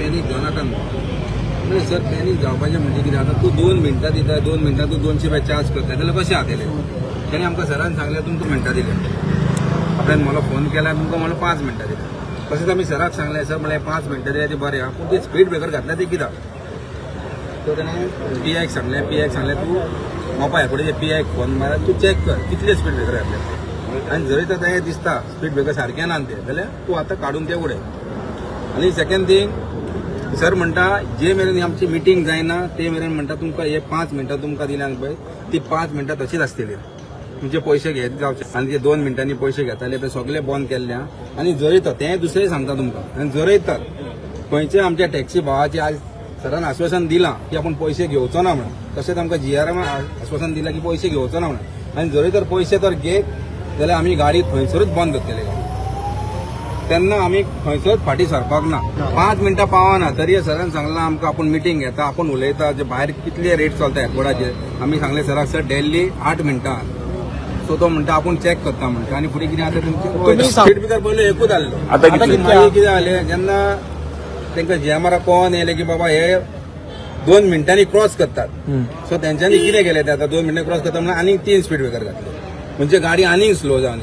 panic जाऊ नाका म्हणजे सर पॅनिक जावपाचें म्हणजे कितें आतां तूं 2 मिनटां दिता 2 मिनटां तूं 200 रुपया चार्ज करता जाल्यार कशें जातलें तेणें आमकां सरान सांगलें तुमकां मिनटां दिले आपल्यान मला फोन केला तुमकां म्हणून 5 मिनटां दिता तशेंच आमी सराक सांगलें सर म्हळ्यार 5 मिनटां दिल्यार ती बरें आहा पूण ती स्पीड ब्रेकर घातल्या ती कित्याक तो तेणें पीआयक सांगलें तूं मोबायल फुडें पीआयक फोन मारल्यार तूं चॅक कर कितले स्पीड ब्रेकर घातले आनी जरी तर तें दिसता स्पीड ब्रेकर सारकें ना तें जाल्यार तूं आतां काडून तें उडय आनी सेकंड थिंग सर म्हणटा जे मेरेन आमची मिटींग जायना ते मेरेन म्हणटा तुमकां हे 5 मिनटां तुमकां दिल्यान पळय ती 5 मिनटां तशीच आसतली तुमचे पयशे घेत जावचे आनी ते 2 मिनटांनी पयशे घेताले ते सगळे बंद केल्ले आनी जरयता तें दुसरें सांगता तुमकां आनी जरयतात खंयचे आमच्या टॅक्सी भावाचे आज सरान आश्वासन दिलां की आपूण पयशे घेवचो ना म्हणून तशेंच आमकां जीआरएम आश्वासन दिलां की पयशे घेवचो ना म्हणून आनी जरी तर पयशे तर घेत जाल्यार आमी गाडी थंयसरूच बंद करतले तेन्ना आमी खंयसरूच फाटीं सरपाक ना 5 मिनटां पावना तरी सरान सांगलां आमकां आपूण मिटींग घेता आपूण उलयता जे भायर कितले रेट चलता एअरपोर्टाचेर आमी सांगलें सराक सर डेली 8 मिनटां सो तो म्हणटा आपूण चॅक करता म्हणटा आनी फुडें कितें आतां तुमचे स्पीड ब्रेकर पयलीं एकूच आहलो आतां मागीर कितें जालें जेन्ना तांकां जीएमआर कोण येयलें की बाबा हे 2 मिनटांनी क्रॉस करतात सो तेंच्यांनी कितें केलें ते आतां 2 मिनटांनी क्रॉस करता म्हणून आनीक 3 स्पीड ब्रेकर घातले म्हणजे गाडी आनीक स्लो जावन